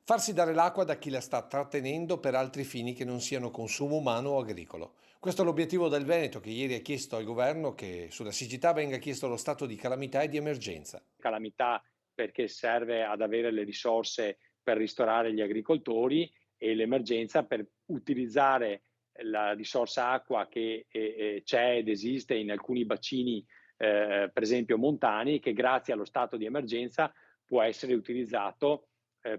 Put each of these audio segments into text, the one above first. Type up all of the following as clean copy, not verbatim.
Farsi dare l'acqua da chi la sta trattenendo per altri fini che non siano consumo umano o agricolo. Questo è l'obiettivo del Veneto, che ieri ha chiesto al governo che sulla siccità venga chiesto lo stato di calamità e di emergenza. Calamità perché serve ad avere le risorse per ristorare gli agricoltori, e l'emergenza per utilizzare la risorsa acqua che c'è ed esiste in alcuni bacini, per esempio montani, che grazie allo stato di emergenza può essere utilizzato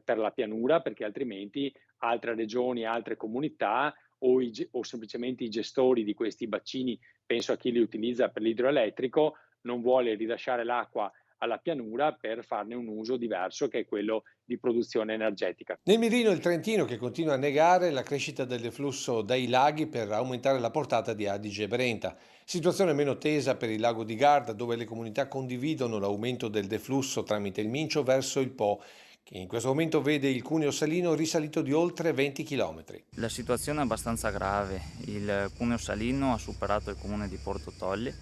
per la pianura, perché altrimenti altre regioni, altre comunità o semplicemente i gestori di questi bacini, penso a chi li utilizza per l'idroelettrico, non vuole rilasciare l'acqua alla pianura per farne un uso diverso, che è quello di produzione energetica. Nel mirino il Trentino, che continua a negare la crescita del deflusso dai laghi per aumentare la portata di Adige e Brenta. Situazione meno tesa per il lago di Garda, dove le comunità condividono l'aumento del deflusso tramite il Mincio verso il Po, che in questo momento vede il cuneo salino risalito di oltre 20 km. La situazione è abbastanza grave, il cuneo salino ha superato il comune di Porto Tolle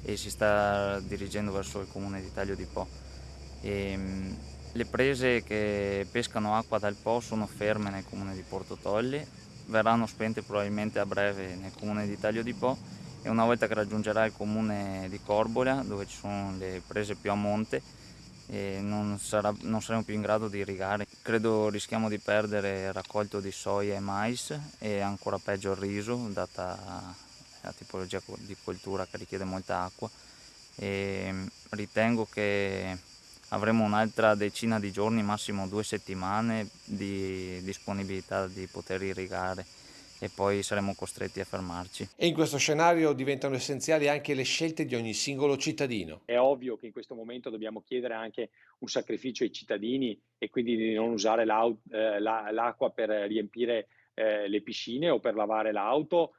e si sta dirigendo verso il comune di Taglio di Po. Le prese che pescano acqua dal Po sono ferme nel comune di Porto Tolle, verranno spente probabilmente a breve nel comune di Taglio di Po, e una volta che raggiungerà il comune di Corbola, dove ci sono le prese più a monte, e non saremo più in grado di irrigare. Credo rischiamo di perdere il raccolto di soia e mais, e ancora peggio il riso, data la tipologia di coltura che richiede molta acqua. E ritengo che avremo un'altra decina di giorni, massimo 2 settimane, di disponibilità di poter irrigare, e poi saremo costretti a fermarci. E in questo scenario diventano essenziali anche le scelte di ogni singolo cittadino. È ovvio che in questo momento dobbiamo chiedere anche un sacrificio ai cittadini, e quindi di non usare l'acqua per riempire le piscine o per lavare l'auto,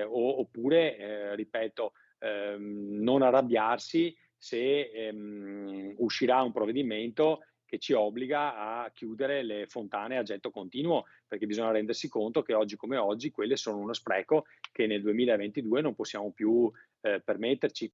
oppure, ripeto, non arrabbiarsi se uscirà un provvedimento che ci obbliga a chiudere le fontane a getto continuo, perché bisogna rendersi conto che oggi come oggi quelle sono uno spreco che nel 2022 non possiamo più permetterci.